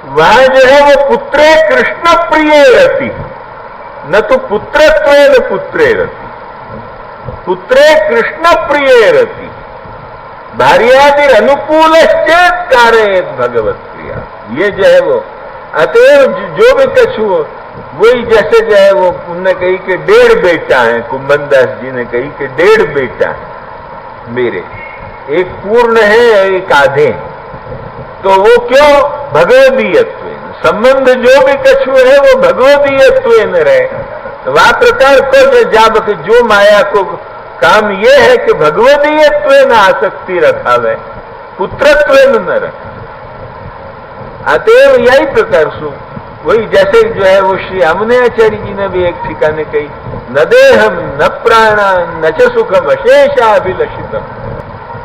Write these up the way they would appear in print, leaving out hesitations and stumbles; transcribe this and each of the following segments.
वहां जो है वो पुत्रे कृष्ण प्रिय रति, न तो पुत्रत्व न पुत्रे रति, पुत्रे कृष्ण प्रिय रति, भार्यादिर अनुकूल चेत कारयेत भगवत प्रिया। ये जो है वो अतएव जो भी कछु वही जैसे जो है वो उनने कही कि 1.5 बेटा है, कुंभनदास जी ने कही कि 1.5 बेटा है मेरे, एक पूर्ण है एक आधे, तो वो क्यों? भगवदीयत्व संबंध जो भी कछु है वो भगवदीयत्व न रहे। तो वह प्रकार को जाब जो माया को काम ये है कि भगवदीयत्व न आसक्ति रखावे, पुत्रत्व न रखा। अतएव यही प्रकार सु वही जैसे जो है वो श्री अमने आचार्य जी ने भी एक ठिकाने कही, न देहम न प्राणा न च सुखम अशेषाभिलषितम।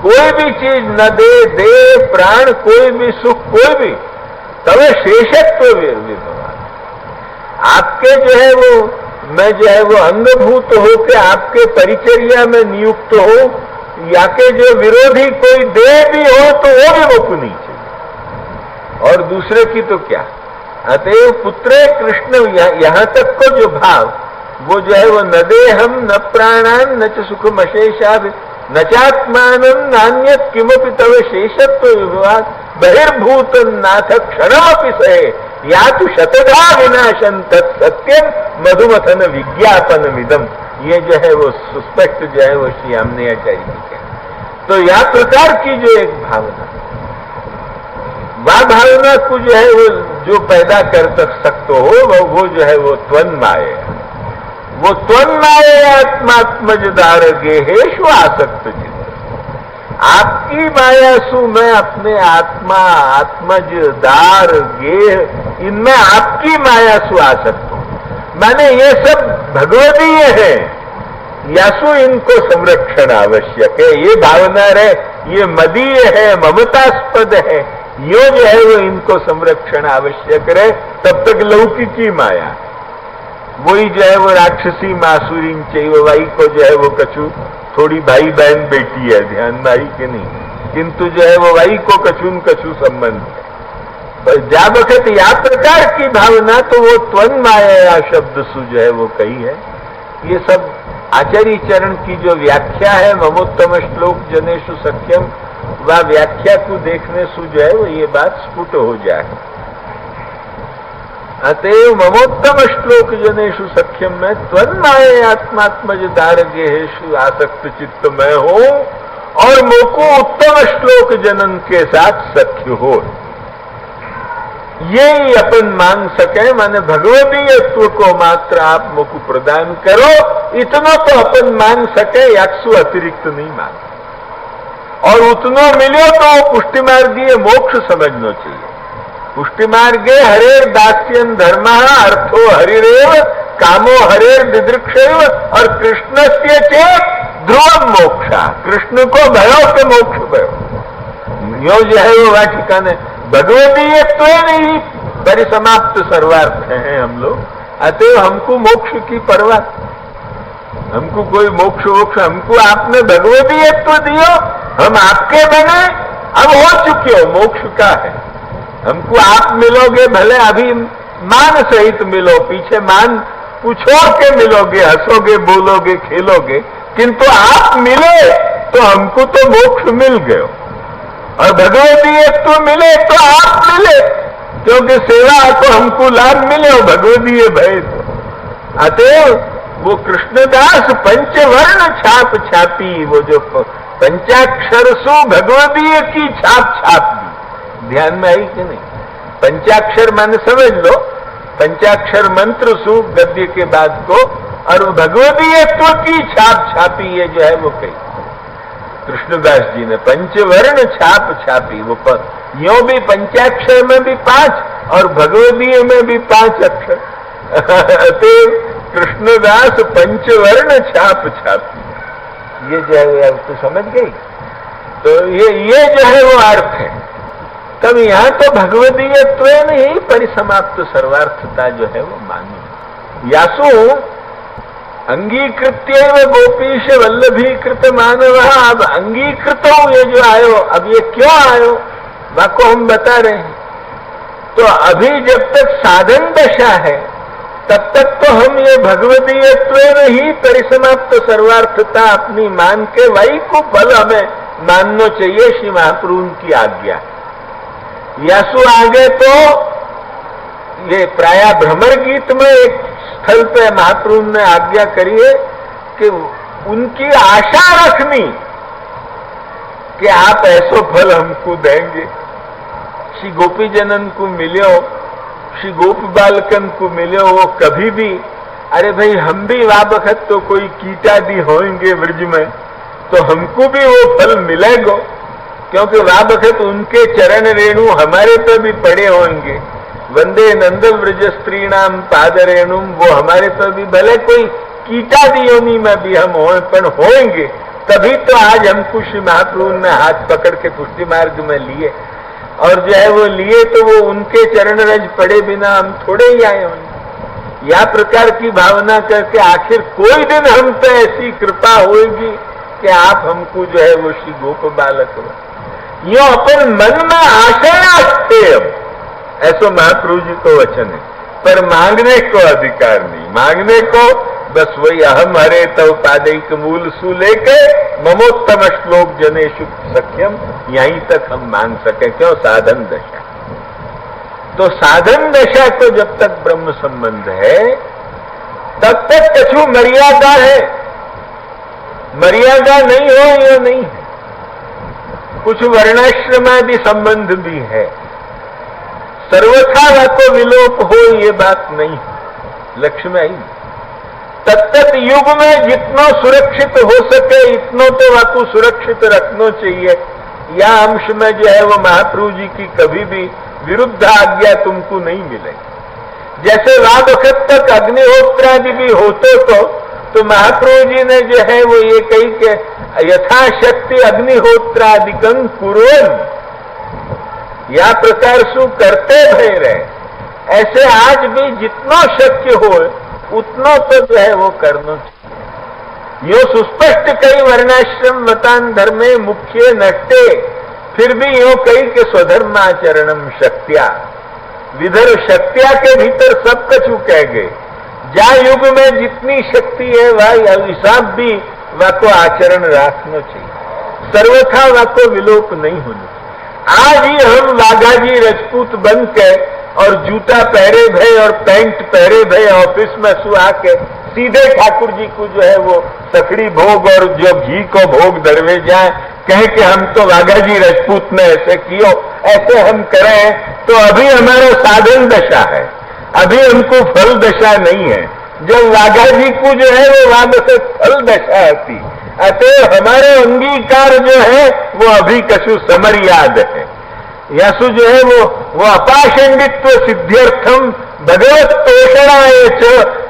कोई भी चीज न दे प्राण, कोई भी सुख, कोई भी तब शेषत्व विभवान। आपके जो है वो मैं जो है वो अंगभूत हो के आपके परिचर्या में नियुक्त हो, या के जो विरोधी कोई दे भी हो तो वो भी मुख नहीं चाहिए, और दूसरे की तो क्या। अतएव पुत्रे कृष्ण यहां तक को जो भाव वो जो है वो न देहम न प्राणान न च सुखम अशेषाद न चात्मान नान्यत किमपि तव शेषत्व विभवात बहिर्भूत नाथ क्षणमपि सहे या तो शतधा विनाशन तत्सत्यम मधुमथन विज्ञापन मिदम। ये जो है वो सुस्पष्ट जो है वो श्री आमने आचार्य जी के। तो यह प्रकार की जो एक भावना, वह भावना को जो है वो जो पैदा कर सकते हो वो जो है वो त्वन्माय, वो त्वन्माय आत्मात्मजदार गेहेशु आसक्त चित्त। आपकी माया सु मैं अपने आत्मा आत्मजदार गेह इनमें आपकी माया सु आसक्त हूं। माने ये सब भगवदीय है, यासु इनको संरक्षण आवश्यक है। ये भावना रहे ये मदीय है, ममतास्पद है, यो जो है वो इनको संरक्षण आवश्यक रहे। तब तक लौकिकी माया वही जो है वो राक्षसी मासुरीन चाहिए, वही को जो है वो कछु थोड़ी भाई बहन बेटी है, ध्यान में आई कि नहीं, किंतु जो है वो वही को कछु न कछु संबंध है। पर जा वक्त या प्रकार की भावना तो वो त्वन माया शब्द सु जो है वो कही है। ये सब आचार्य चरण की जो व्याख्या है ममोत्तम श्लोक जनेषु सख्यम, वह व्याख्या को देखने सु जो है वो ये बात स्फुट हो जाए। अतएव ममोत्तम श्लोक जनेषु सख्यम में त्वन्माय आत्मात्मज दारगेहेषु आसक्त चित्त में हो और मोको उत्तम श्लोक जनन के साथ सख्य हो। ये अपन मांग सके, माने भगवदीयत्व को मात्र आप मुख प्रदान करो, इतना तो अपन मांग सके, याकसु अतिरिक्त नहीं मांग। और उतना मिले तो पुष्टि मार्गीय मोक्ष समझना चाहिए। पुष्टि मार्गे हरेर दास्यन धर्म अर्थो हरिरेव कामो हरेर दिदृक्षैव और कृष्ण से चेत ध्रुवम मोक्षा। कृष्ण को भयो के मोक्ष भयो। यो जो है वो वह ठिकाने भगवदीयत्व नहीं परिसमाप्त सर्वार्थ है हम लोग। अतएव हमको मोक्ष की परवाह, हमको कोई मोक्ष वोक्ष, हमको आपने भगवदीयत्व दियो, हम आपके बने, अब हो चुके हो, मोक्ष का है। हमको आप मिलोगे भले अभी मान सहित मिलो, पीछे मान को छोड़ के मिलोगे, हंसोगे बोलोगे खेलोगे, किंतु आप मिले तो हमको तो मोक्ष मिल गए। और भगवदीयत्व मिले तो आप मिले, क्योंकि सेवा को हमको लाभ मिले और भगवदीय भय। अतएव वो कृष्णदास पंचवर्ण छाप छापी, वो जो पंचाक्षर सु भगवदीय की छाप छाप दी। ध्यान में आई कि नहीं? पंचाक्षर माने समझ लो, पंचाक्षर मंत्र सु गद्य के बाद को, और भगवदीयत्व की छाप छापी। ये जो है वो कही कृष्णदास जी ने पंचवर्ण छाप छापी। वो यो भी पंचाक्षर में भी 5 और भगवदीय में भी 5 अक्षर। अतएव कृष्णदास पंचवर्ण छाप छापी। ये जो है तो समझ गई। तो ये जो है वो अर्थ है। तब यहां तो भगवदीयत्व नहीं परिसमाप्त सर्वार्थता जो है वो मानी। यासु अंगीकृत्य गोपीश वल्लभीकृत मानव। अब अंगीकृत हो ये जो आयो, अब ये क्यों आयो वाको हम बता रहे हैं। तो अभी जब तक साधन दशा है तब तक तो हम ये भगवदीयत्व ही परिसमाप्त सर्वार्थता अपनी मान के वही को फल हमें मानना चाहिए। श्री महाप्रभु की आज्ञा। यासु आगे तो ये प्राय भ्रमर गीत में एक स्थल पे महाप्रभु ने आज्ञा करी है कि उनकी आशा रखनी कि आप ऐसो फल हमको देंगे। श्री गोपी जनन को मिलो, श्री गोप बालकन को मिलो, वो कभी भी अरे भाई हम भी वा बखत तो कोई कीटादि होंगे ब्रज में तो हमको भी वो फल मिलेगा, क्योंकि वा बखत उनके चरण रेणु हमारे पे भी पड़े होंगे। वंदे नंद ब्रज स्त्रीणाम पाद रेणुम, वो हमारे पे भी भले कोई कीटादि योनि में भी हम हो पर होंगे, तभी तो आज हमको श्री महाप्रभु ने हाथ पकड़ के पुष्टि मार्ग में लिए। और जो है वो लिए तो वो उनके चरण रज पड़े बिना हम थोड़े ही आए होंगे। या प्रकार की भावना करके आखिर कोई दिन हम पे ऐसी कृपा होगी कि आप हमको जो है वो श्री गोप बालक हो। यो अपन मन में आशा रखते अब, ऐसा महाप्रभु जी को वचन है, पर मांगने को अधिकार नहीं। मांगने को बस वही अहम हरे तव पादैक मूल सु लेके ममोत्तम श्लोक जनेशु सख्यम, यहीं तक हम मांग सके। क्यों? साधन दशा। तो साधन दशा को जब तक ब्रह्म संबंध है तब तक कछु मर्यादा है। मर्यादा नहीं हो ये नहीं है। कुछ वर्णाश्रमादि संबंध भी है, सर्वथा वाको विलोप हो ये बात नहीं। लक्ष्य में आई तत्त युग में जितना सुरक्षित हो सके इतना तो वाकु सुरक्षित रखना चाहिए। या अंश में जो है वो महाप्रभु जी की कभी भी विरुद्ध आज्ञा तुमको नहीं मिलेगी। जैसे रात वक्त तक अग्निहोत्रादि भी होते तो महाप्रभु जी ने जो है वो ये कही के यथाशक्ति अग्निहोत्रादिकं कुर्वन्, या प्रकार सु करते भय रहे। ऐसे आज भी जितना शक्य हो उतना तो जो है वो करना चाहिए। यो सुस्पष्ट कई वर्णाश्रम मतान धर्मे मुख्य नट्टे, फिर भी यो कई के स्वधर्माचरणम शक्त्या, विधर शक्त्या के भीतर सब कछु कह गए। जा युग में जितनी शक्ति है वह हिसाब भी वाको आचरण रखना चाहिए, सर्वथा वाको विलोप नहीं होना चाहिए। आज ही हम वाघाजी राजपूत बन के और जूता पहरे भय और पैंट पहरे भय ऑफिस में सुहा के सीधे ठाकुर जी को जो है वो सकड़ी भोग और जो घी को भोग दरवे जाए, कहे कि हम तो वाघाजी राजपूत ने ऐसे कियो, ऐसे हम करें तो अभी हमारा साधन दशा है, अभी हमको फल दशा नहीं है। जब वाघाजी को जो है वो वाघ से फल दशा आती, अतः हमारे अंगीकार जो है वो अभी कछु समर्याद है। यासु जो है वो अपाषंडित्व सिद्ध्यर्थम भगवत तोषणाय च,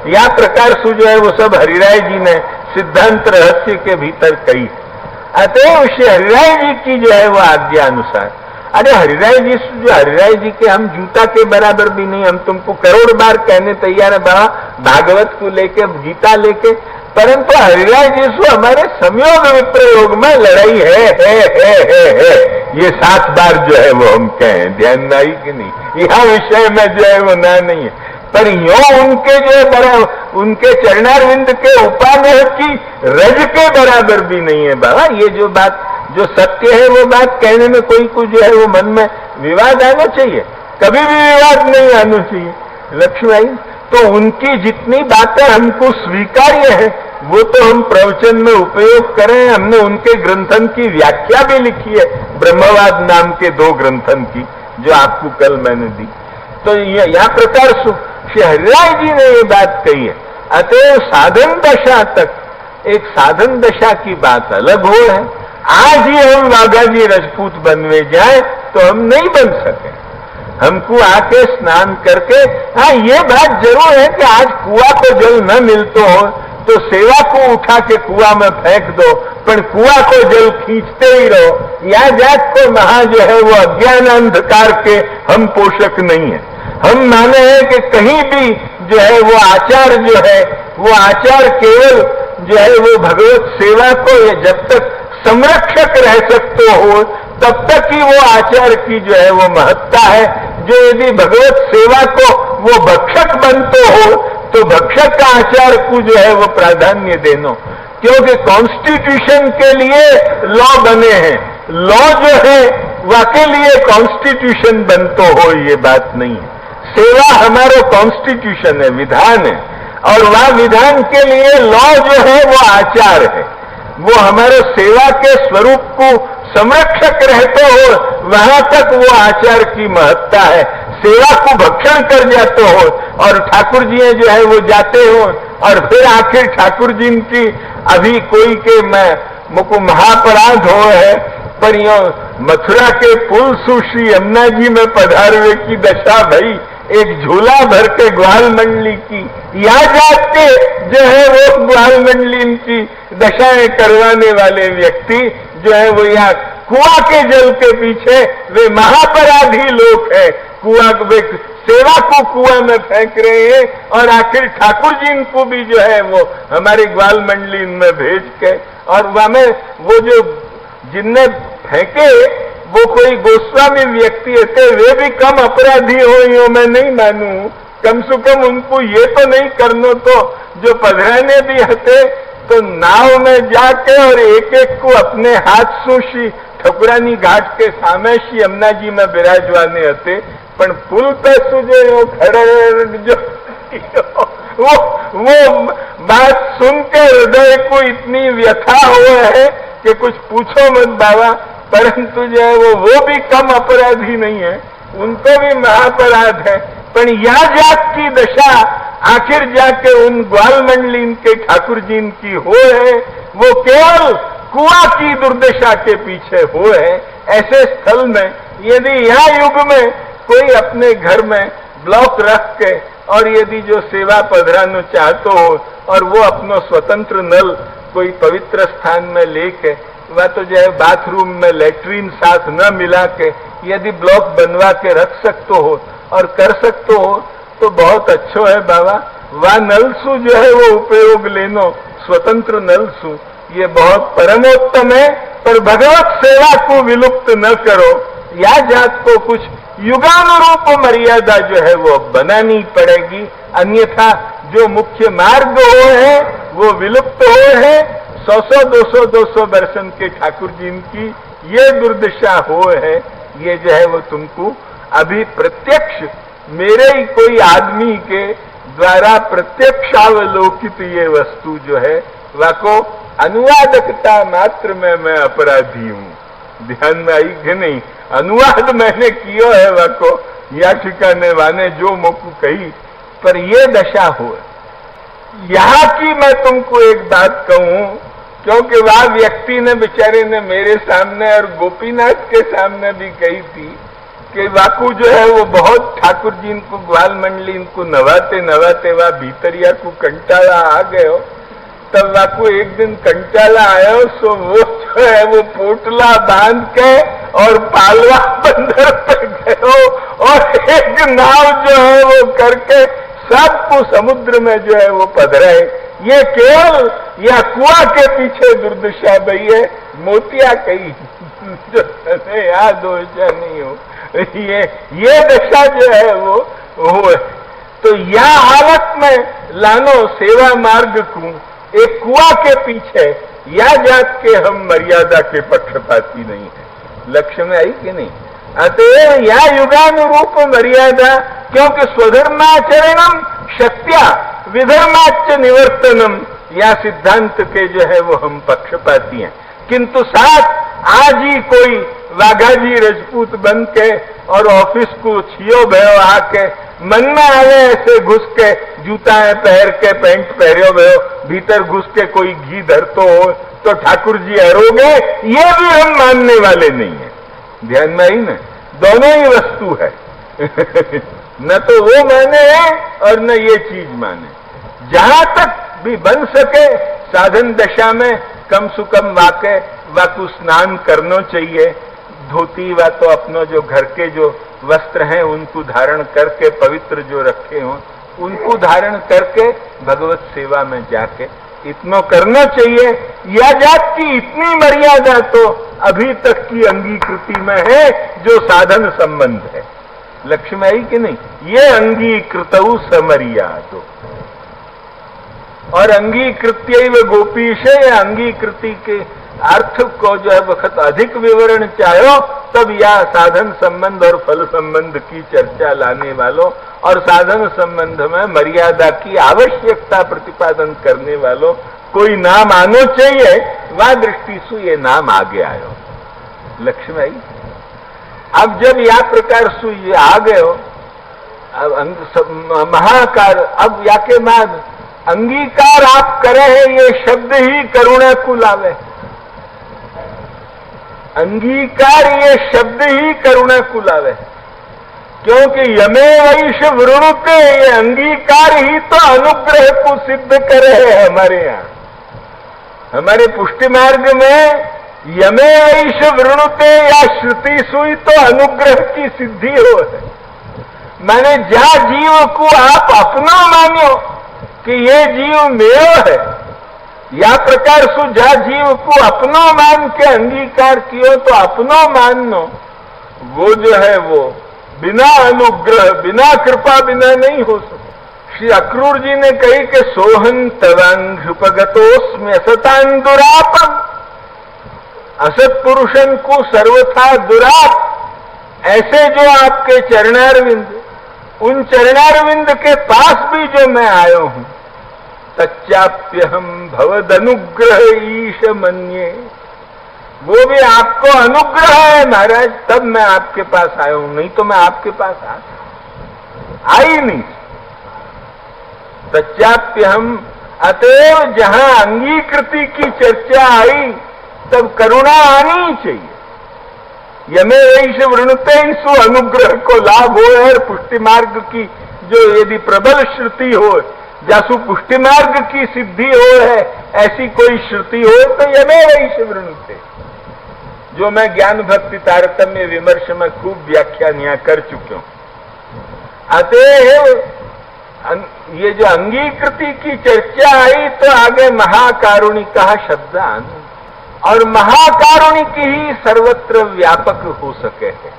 या प्रकार से जो है वो सब हरिराय जी ने सिद्धांत रहस्य के भीतर कही। अतः श्री हरिराय जी की जो है वो आज्ञा अनुसार, अरे हरिराय जी जो हरिराय जी के हम जूता के बराबर भी नहीं, हम तुमको करोड़ बार कहने तैयार है बाबा भागवत को लेके गीता लेके, परंतु हरिराय जी से हमारे संयोग विप्रयोग में लड़ाई है। ये 7 बार जो है वो हम कहें, ध्यान नहीं कि नहीं, यह विषय में जो है वो ना नहीं है, पर यो उनके जो है बराबर, उनके चरणारविंद के उपानय की रज के बराबर भी नहीं है बाबा। ये जो बात जो सत्य है वो बात कहने में कोई कुछ जो है वो मन में विवाद आना चाहिए, कभी भी विवाद नहीं आना चाहिए। लक्ष्मी, तो उनकी जितनी बातें हमको स्वीकार्य है वो तो हम प्रवचन में उपयोग करें। हमने उनके ग्रंथन की व्याख्या भी लिखी है, ब्रह्मवाद नाम के 2 ग्रंथन की, जो आपको कल मैंने दी। तो यह प्रकार श्री हरिराय जी ने ये बात कही है। अतः साधन दशा तक, एक साधन दशा की बात अलग हो है। आज ही हम वाघाजी राजपूत बनवे जाए तो हम नहीं बन सके। हमको आके स्नान करके, हाँ ये बात जरूर है कि आज कुआ को जल न मिलते हो तो सेवा को उठा के कुआ में फेंक दो, पर कुआ को जल खींचते ही रहो। या जात को महा जो है वो अज्ञान अंधकार के हम पोषक नहीं है। हम माने हैं कि कहीं भी जो है वो आचार जो है वो आचार केवल जो है वो भगवत सेवा को जब तक संरक्षक रह सकते हो तब तक ही वो आचार की जो है वो महत्ता है। जो यदि भगवत सेवा को वो भक्षक बनतो हो तो भक्षक का आचार को जो है वो प्राधान्य देनो, क्योंकि कॉन्स्टिट्यूशन के लिए लॉ बने हैं। लॉ जो है वाके लिए कॉन्स्टिट्यूशन बनतो हो ये बात नहीं है। सेवा हमारा कॉन्स्टिट्यूशन है, विधान है, और वह विधान के लिए लॉ जो है वो आचार है। वो हमारे सेवा के स्वरूप को संरक्षक रहते हो वहां तक वो आचार की महत्ता है। सेवा को भक्षण कर जाते हो और ठाकुर जी जो है वो जाते हो और फिर आखिर ठाकुर जी की अभी कोई के मैं मुको महापराध हो है पर यो मथुरा के पुल सुश्री यमुना जी में पधारवे की दशा भई, एक झूला भर के ग्वाल मंडली की, यहाँ जाके जो है वो ग्वाल मंडली की दशाएं करवाने वाले व्यक्ति जो है वो यहाँ कुआं के जल के पीछे वे महापराधी लोग हैं। कुआं वे सेवा को कुआं में फेंक रहे हैं और आखिर ठाकुर जी को भी जो है वो हमारी ग्वाल मंडली में भेज के, और वहां में वो जो जिनने फेंके वो कोई गोस्वामी व्यक्ति थे, वे भी कम अपराधी हो यो मैं नहीं मानू। कम से कम उनको ये तो नहीं करनो तो जो पधराने भी हते तो नाव में जाके और एक एक को अपने हाथ सूशी ठकुरानी घाट के सामे श्री यमुना जी में विराजवाने हते, पण पुल पे सुजे खड़े जो वो बात सुन के हृदय को इतनी व्यथा हुआ है कि कुछ पूछो मत बाबा। परंतु जो है वो भी कम अपराधी नहीं है, उनको भी महापराध है। पर यह जात की दशा आखिर जाके उन ग्वाल मंडली के ठाकुर जी की हो है, वो केवल कुआं की दुर्दशा के पीछे हो है। ऐसे स्थल में यदि यह युग में कोई अपने घर में ब्लॉक रख के और यदि जो सेवा पधराना चाहते हो और वो अपनो स्वतंत्र नल कोई पवित्र स्थान में लेके वह तो जो है बाथरूम में लेट्रिन साथ न मिला के यदि ब्लॉक बनवा के रख सकते हो और कर सकते हो तो बहुत अच्छो है बाबा। वह नलसु जो है वो उपयोग लेनो, स्वतंत्र नलसु ये बहुत परमोत्तम है। पर भगवत सेवा को विलुप्त न करो, या जात को कुछ युगानुरूप मर्यादा जो है वो बनानी पड़ेगी, अन्यथा जो मुख्य मार्ग हो है वो विलुप्त हो है। 100 200 वर्षन के ठाकुर जी की ये दुर्दशा हो है, ये जो है वो तुमको अभी प्रत्यक्ष मेरे ही कोई आदमी के द्वारा प्रत्यक्षावलोकित ये वस्तु जो है वाको अनुवादकता मात्र में मैं अपराधी हूं। ध्यान में आई कि नहीं? अनुवाद मैंने किया है वाको या ठिकाने वाने जो मुख कही, पर ये दशा हो। यहां की मैं तुमको एक बात कहूं, क्योंकि वह व्यक्ति ने बेचारे ने मेरे सामने और गोपीनाथ के सामने भी कही थी कि वाकू जो है वो बहुत ठाकुर जी इनको ग्वाल मंडली इनको नवाते नवाते वह भीतरिया को कंटाला आ गयो। तब वाकू एक दिन कंटाला आयो सो वो जो है वो पोटला बांध के और पालवा बंदर पे गयो और एक नाव जो है वो करके सबको समुद्र में जो है वो पधराए। ये केवल यह कुआं के पीछे दुर्दशा भई है, मोतिया कही जो याद हो या नहीं हो, ये दशा जो है वो है। तो यह हालत में लानो सेवा मार्ग को एक कुआं के पीछे या जात के हम मर्यादा के पक्षपाती नहीं है। लक्ष्य में आई कि नहीं? अतएव या युगानुरूप मर्यादा, क्योंकि स्वधर्माचरणम शक्त्या विधर्माच निवर्तनम या सिद्धांत के जो है वो हम पक्षपाती हैं। किंतु साथ आज ही कोई वाघाजी राजपूत बन के और ऑफिस को छियो भयो आके मन में आवे ऐसे घुस के जूता पहन के पैंट पहरियो भयो भीतर घुस के कोई घी धरतो हो तो ठाकुर जी हरोगे, ये भी हम मानने वाले नहीं है। ध्यान में आई ना? दोनों ही वस्तु है न तो वो माने है और न ये चीज माने। जहां तक भी बन सके साधन दशा में कम से कम वाकु स्नान करना चाहिए। धोती व तो अपनो जो घर के जो वस्त्र हैं उनको धारण करके पवित्र जो रखे हों उनको धारण करके भगवत सेवा में जाके इतना करना चाहिए। या जात की इतनी मर्यादा तो अभी तक की अंगीकृति में है जो साधन संबंध है। लक्ष्य में आई कि नहीं? ये अंगीकृतौ समर्यादो। और अंगीकृत्यैव गोपीश, अंगीकृति के अर्थ को जो है वक्त अधिक विवरण चाहो तब या साधन संबंध और फल संबंध की चर्चा लाने वालों और साधन संबंध में मर्यादा की आवश्यकता प्रतिपादन करने वालों कोई नाम आनो चाहिए, वह दृष्टि से ये नाम आगे आयो। लक्ष्य में आई। अब जब या प्रकार से ये आ गए हो, अब महाकार, अब या के बाद अंगीकार आप करे हैं, ये शब्द ही करुणा को लावे। अंगीकार ये शब्द ही करुणा को लावे, क्योंकि यमे वैश वृणुते, ये अंगीकार ही तो अनुग्रह को सिद्ध करे है। हमारे यहाँ हमारे पुष्टि मार्ग में यमे वैश वृणुते या श्रुति सुई तो अनुग्रह की सिद्धि हो है। माने जा जीव को आप अपना मानो कि ये जीव मेरा है, या प्रकार सु जा जीव को अपनो मान के अंगीकार कियो तो अपनो माननो, वो जो है वो बिना अनुग्रह बिना कृपा बिना नहीं हो सकता। श्री अक्रूर जी ने कही कि सोहन तवांघ्युपगतोस्मि असतां दुरापम, असत पुरुषन को सर्वथा दुराप। ऐसे जो आपके चरणारविंद, उन चरणारविंद के पास भी जो मैं आयो हूं, तच्चाप्यहम भवदनुग्रह ईश मन्ये, वो भी आपको अनुग्रह है महाराज, तब मैं आपके पास आया हूं, नहीं तो मैं आपके पास आई नहीं। तच्चाप्यहम, अतएव जहां अंगीकृति की चर्चा आई तब करुणा आनी ही चाहिए। यमे वैश वृणुते सु अनुग्रह को लाभ हो, और पुष्टि मार्ग की जो यदि प्रबल श्रुति हो, जासु पुष्टि मार्ग की सिद्धि हो है, ऐसी कोई श्रुति हो तो यमे वैश वृणुते, जो मैं ज्ञान भक्ति तारतम्य विमर्श में खूब व्याख्यान यहां कर चुके हूं। अतः ये जो अंगीकृति की चर्चा आई तो आगे महाकारुणिक शब्द आना, और महाकारुणिक ही सर्वत्र व्यापक हो सके है।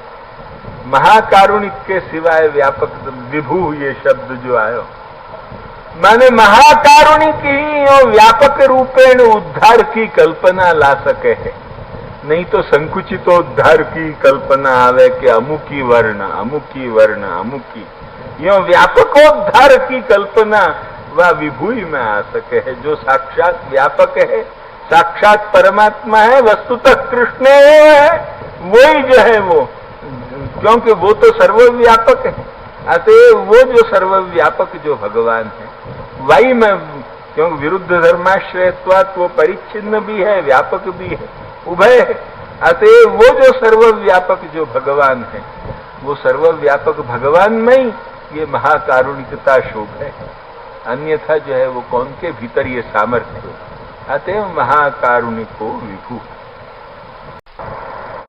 महाकारुणिक के सिवाय व्यापक विभू ये शब्द जो आयो, माने महाकारुणिक ही व्यापक रूपेण उद्धार की कल्पना ला सके है। नहीं तो संकुचित उद्धार की कल्पना आवे कि अमुकी वर्ण अमुकी वर्ण अमुकी, यो व्यापकोद्धार की कल्पना वह विभूति में आ सके है। जो साक्षात व्यापक है, साक्षात परमात्मा है, वस्तुतः कृष्ण है, वही जो है वो, क्योंकि वो तो सर्वव्यापक है। अतः वो जो सर्वव्यापक जो भगवान है, वही में, क्योंकि विरुद्ध धर्माश्रयत्वात् वो परिच्छिन्न भी है, व्यापक भी है, उभय है। अतः वो जो सर्वव्यापक जो भगवान है, वो सर्वव्यापक भगवान में ही ये महाकारुणिकता शोभ है। अन्यथा जो है वो कौन के भीतर ये सामर्थ्य हो। अतएव महाकारुणिको विभु।